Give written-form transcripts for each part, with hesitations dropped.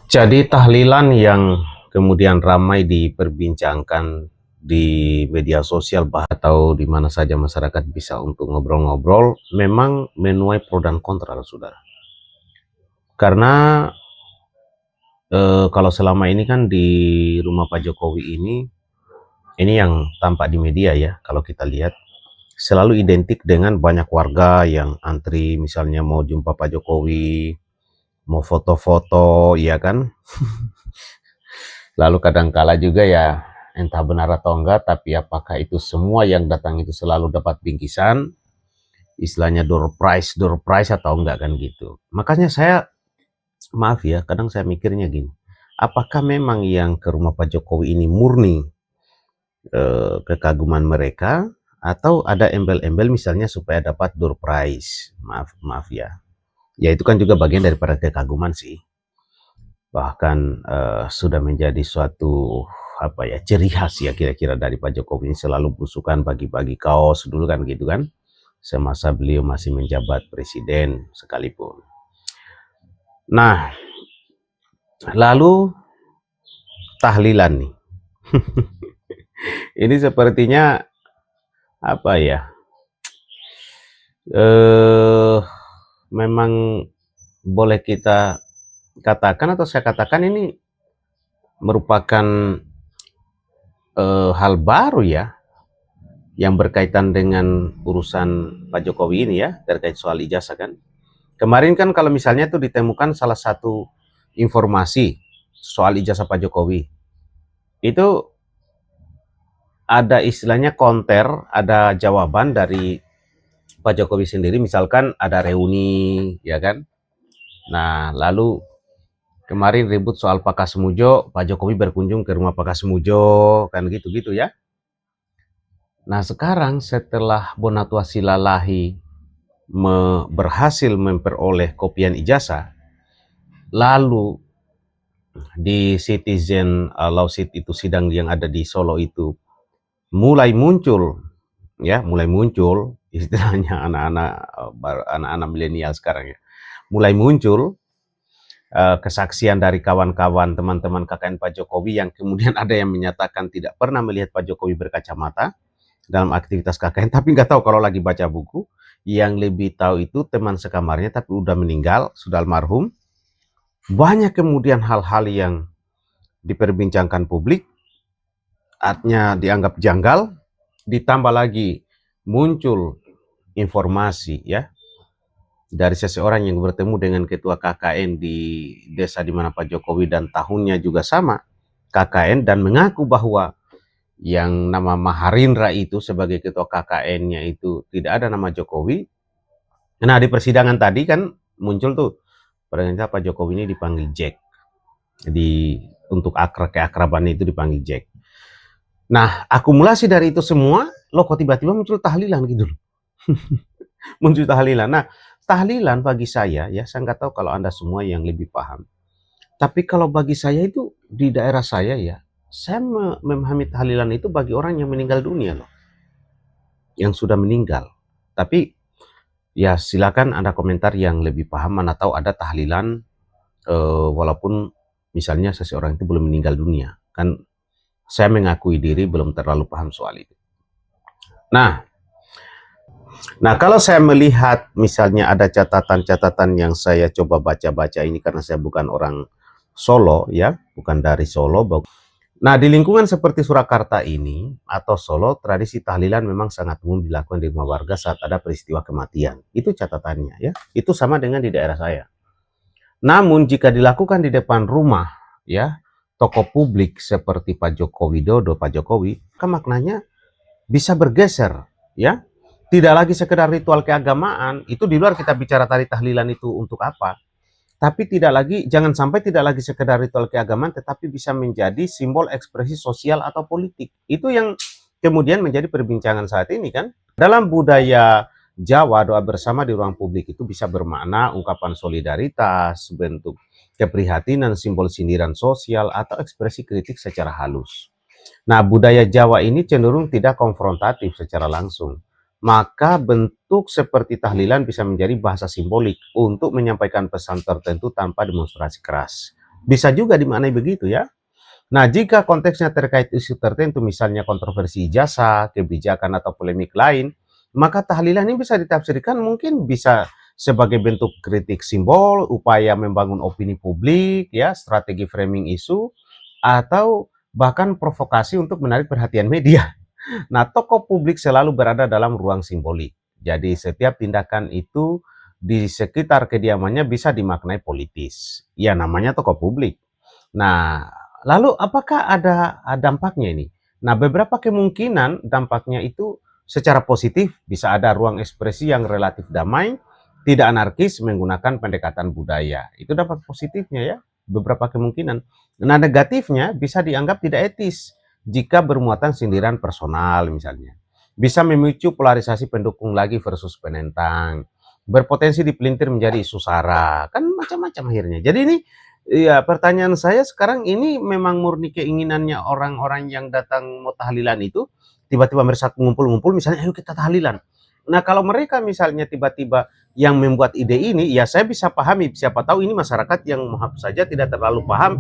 Jadi tahlilan yang kemudian ramai diperbincangkan di media sosial atau di mana saja masyarakat bisa untuk ngobrol-ngobrol memang menuai pro dan kontra, saudara. Karena kalau selama ini kan di rumah Pak Jokowi ini yang tampak di media ya, kalau kita lihat selalu identik dengan banyak warga yang antri misalnya mau jumpa Pak Jokowi, mau foto-foto, ya kan? Lalu kadangkala juga ya entah benar atau enggak, tapi apakah itu semua yang datang itu selalu dapat bingkisan, istilahnya door prize atau enggak kan gitu. Makanya saya, maaf ya, kadang saya mikirnya gini, apakah memang yang ke rumah Pak Jokowi ini murni kekaguman mereka, atau ada embel-embel misalnya supaya dapat door prize, maaf maaf ya. Ya itu kan juga bagian daripada kekaguman sih. Bahkan sudah menjadi suatu apa ya, ciri khas ya kira-kira dari Pak Jokowi ini selalu belusukan bagi-bagi kaos dulu kan gitu kan, semasa beliau masih menjabat presiden sekalipun. Nah, lalu tahlilan nih. Ini sepertinya apa ya? Eh memang boleh kita katakan atau saya katakan ini merupakan hal baru ya yang berkaitan dengan urusan Pak Jokowi ini ya, terkait soal ijazah kan. Kemarin kan kalau misalnya tuh ditemukan salah satu informasi soal ijazah Pak Jokowi, itu ada istilahnya konter, ada jawaban dari Pak Jokowi sendiri, misalkan ada reuni, ya kan? Nah, lalu kemarin ribut soal Pak Kasmujo, Pak Jokowi berkunjung ke rumah Pak Kasmujo, kan gitu-gitu ya. Nah, sekarang setelah Bonatua Silalahi berhasil memperoleh kopian ijazah, lalu di Citizen Lawsuit itu, sidang yang ada di Solo itu mulai muncul ya, mulai muncul istilahnya anak-anak milenial sekarang ya, mulai muncul kesaksian dari kawan-kawan teman-teman KKN Pak Jokowi yang kemudian ada yang menyatakan tidak pernah melihat Pak Jokowi berkacamata dalam aktivitas KKN, tapi nggak tahu kalau lagi baca buku. Yang lebih tahu itu teman sekamarnya tapi udah meninggal, sudah almarhum. Banyak kemudian hal-hal yang diperbincangkan publik, artinya dianggap janggal, ditambah lagi muncul informasi ya dari seseorang yang bertemu dengan ketua KKN di desa di mana Pak Jokowi dan tahunnya juga sama KKN, dan mengaku bahwa yang nama Maharindra itu sebagai ketua KKN-nya itu tidak ada nama Jokowi. Nah, di persidangan tadi kan muncul tuh ternyata Pak Jokowi ini dipanggil Jack. Di untuk keakraban itu dipanggil Jack. Nah, akumulasi dari itu semua, loh kok tiba-tiba muncul tahlilan gitu loh. Muncul tahlilan. Nah, tahlilan bagi saya ya, saya nggak tahu kalau Anda semua yang lebih paham. Tapi kalau bagi saya itu di daerah saya ya, saya memahami tahlilan itu bagi orang yang meninggal dunia loh, yang sudah meninggal. Tapi ya silakan Anda komentar yang lebih paham, mana tahu ada tahlilan walaupun misalnya seseorang itu belum meninggal dunia. Kan saya mengakui diri belum terlalu paham soal itu. Nah, kalau saya melihat misalnya ada catatan-catatan yang saya coba baca-baca ini, karena saya bukan orang Solo ya, bukan dari Solo. Nah, di lingkungan seperti Surakarta ini atau Solo, tradisi tahlilan memang sangat umum dilakukan di rumah warga saat ada peristiwa kematian. Itu catatannya ya. Itu sama dengan di daerah saya. Namun jika dilakukan di depan rumah ya, tokoh publik seperti Pak Joko Widodo, Pak Jokowi, kan maknanya bisa bergeser ya. Tidak lagi sekedar ritual keagamaan, itu di luar kita bicara tadi tahlilan itu untuk apa. Tapi tidak lagi, jangan sampai tidak lagi sekedar ritual keagamaan, tetapi bisa menjadi simbol ekspresi sosial atau politik. Itu yang kemudian menjadi perbincangan saat ini kan. Dalam budaya Jawa, doa bersama di ruang publik itu bisa bermakna ungkapan solidaritas, bentuk keprihatinan, simbol sindiran sosial, atau ekspresi kritik secara halus. Nah, budaya Jawa ini cenderung tidak konfrontatif secara langsung. Maka bentuk seperti tahlilan bisa menjadi bahasa simbolik untuk menyampaikan pesan tertentu tanpa demonstrasi keras. Bisa juga dimaknai begitu ya. Nah, jika konteksnya terkait isu tertentu, misalnya kontroversi ijazah, kebijakan, atau polemik lain, maka tahlilan ini bisa ditafsirkan mungkin bisa sebagai bentuk kritik simbol, upaya membangun opini publik, ya, strategi framing isu, atau bahkan provokasi untuk menarik perhatian media. Nah, tokoh publik selalu berada dalam ruang simbolik. Jadi, setiap tindakan itu di sekitar kediamannya bisa dimaknai politis. Ya, namanya tokoh publik. Nah, lalu apakah ada dampaknya ini? Nah, beberapa kemungkinan dampaknya itu secara positif bisa ada ruang ekspresi yang relatif damai, tidak anarkis menggunakan pendekatan budaya. Itu dampak positifnya ya, beberapa kemungkinan. Nah, negatifnya bisa dianggap tidak etis jika bermuatan sindiran personal misalnya. Bisa memicu polarisasi pendukung lagi versus penentang. Berpotensi dipelintir menjadi isu sara. Kan macam-macam akhirnya. Jadi ini iya, pertanyaan saya sekarang ini memang murni keinginannya orang-orang yang datang mau tahlilan itu, tiba-tiba mereka ngumpul-ngumpul misalnya, "Ayo kita tahlilan." Nah, kalau mereka misalnya tiba-tiba yang membuat ide ini, ya saya bisa pahami, siapa tahu ini masyarakat yang maaf saja tidak terlalu paham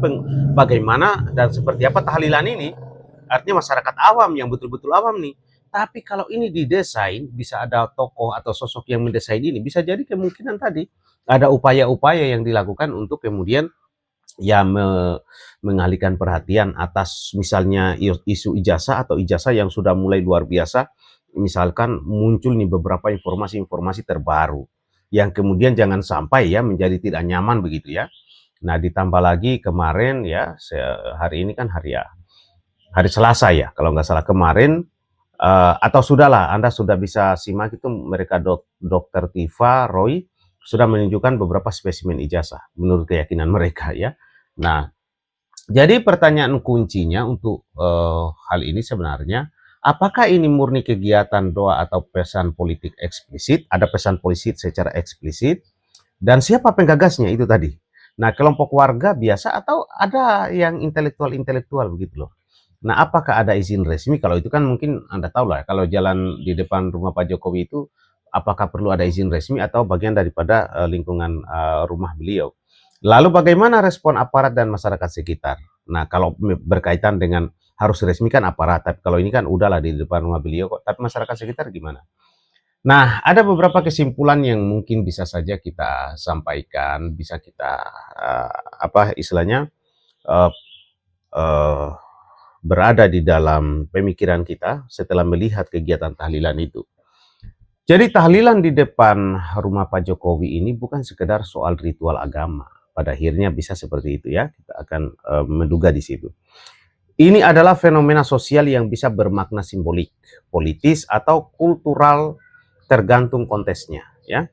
bagaimana dan seperti apa tahlilan ini. Artinya masyarakat awam yang betul-betul awam nih. Tapi kalau ini didesain, bisa ada tokoh atau sosok yang mendesain ini, bisa jadi kemungkinan tadi ada upaya-upaya yang dilakukan untuk kemudian ya mengalihkan perhatian atas misalnya isu ijazah atau ijazah yang sudah mulai luar biasa, misalkan muncul nih beberapa informasi-informasi terbaru, yang kemudian jangan sampai ya menjadi tidak nyaman begitu ya. Nah, ditambah lagi kemarin ya, hari ini kan hari Selasa ya, kalau nggak salah kemarin, atau sudahlah Anda sudah bisa simak itu mereka Dokter Tifa Roy sudah menunjukkan beberapa spesimen ijazah menurut keyakinan mereka ya. Nah, jadi pertanyaan kuncinya untuk hal ini sebenarnya, apakah ini murni kegiatan doa atau pesan politik eksplisit? Ada pesan politik secara eksplisit, dan siapa penggagasnya itu tadi. Nah, kelompok warga biasa atau ada yang intelektual-intelektual begitu loh. Nah, apakah ada izin resmi? Kalau itu kan mungkin Anda tahu lah, kalau jalan di depan rumah Pak Jokowi itu, apakah perlu ada izin resmi atau bagian daripada lingkungan rumah beliau. Lalu bagaimana respon aparat dan masyarakat sekitar? Nah, kalau berkaitan dengan harus resmi kan aparat, tapi kalau ini kan udahlah di depan rumah beliau kok, tapi masyarakat sekitar gimana? Nah, ada beberapa kesimpulan yang mungkin bisa saja kita sampaikan, bisa kita apa istilahnya uh, uh, berada di dalam pemikiran kita setelah melihat kegiatan tahlilan itu. Jadi tahlilan di depan rumah Pak Jokowi ini bukan sekedar soal ritual agama. Pada akhirnya bisa seperti itu ya, kita akan menduga di situ. Ini adalah fenomena sosial yang bisa bermakna simbolik, politis, atau kultural tergantung konteksnya ya.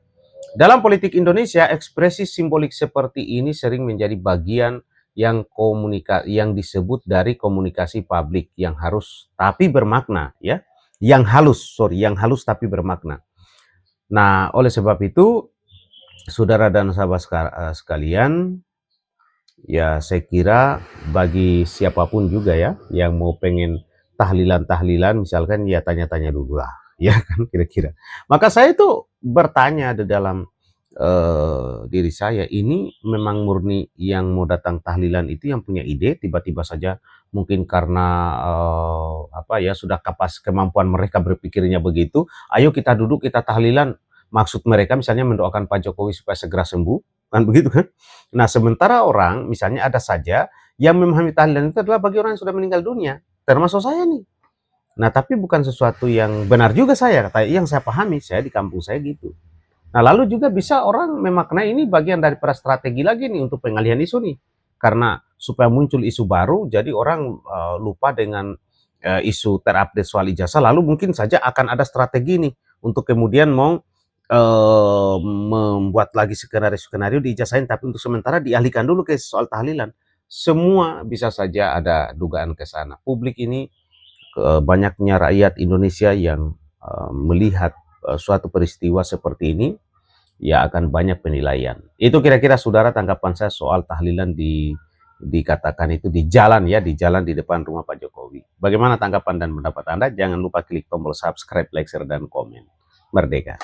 Dalam politik Indonesia, ekspresi simbolik seperti ini sering menjadi bagian yang disebut dari komunikasi publik yang harus tapi bermakna ya. Yang halus tapi bermakna. Nah, oleh sebab itu saudara dan sahabat sekalian, ya saya kira bagi siapapun juga ya yang mau pengen tahlilan-tahlilan misalkan ya tanya-tanya dulu lah ya kan kira-kira. Maka saya itu bertanya di dalam diri saya, ini memang murni yang mau datang tahlilan itu yang punya ide tiba-tiba saja mungkin karena apa ya sudah kemampuan mereka berpikirnya begitu, ayo kita duduk kita tahlilan. Maksud mereka misalnya mendoakan Pak Jokowi supaya segera sembuh, kan begitu kan? Nah, sementara orang misalnya ada saja yang memahami tahlilan itu adalah bagi orang yang sudah meninggal dunia, termasuk saya nih. Nah, tapi bukan sesuatu yang benar juga saya, kata yang saya pahami, saya di kampung saya gitu. Nah, lalu juga bisa orang memaknai ini bagian daripada strategi lagi nih untuk pengalihan isu nih. Karena supaya muncul isu baru, jadi orang lupa dengan isu terupdate soal ijazah, lalu mungkin saja akan ada strategi nih untuk kemudian mau membuat lagi skenario-skenario di ijazahin, tapi untuk sementara dialihkan dulu ke soal tahlilan. Semua bisa saja ada dugaan ke sana. Publik ini banyaknya rakyat Indonesia yang melihat suatu peristiwa seperti ini, ya akan banyak penilaian. Itu kira-kira saudara tanggapan saya soal tahlilan dikatakan itu di jalan ya, di jalan di depan rumah Pak Jokowi. Bagaimana tanggapan dan pendapat Anda? Jangan lupa klik tombol subscribe, like, share, dan komen. Merdeka!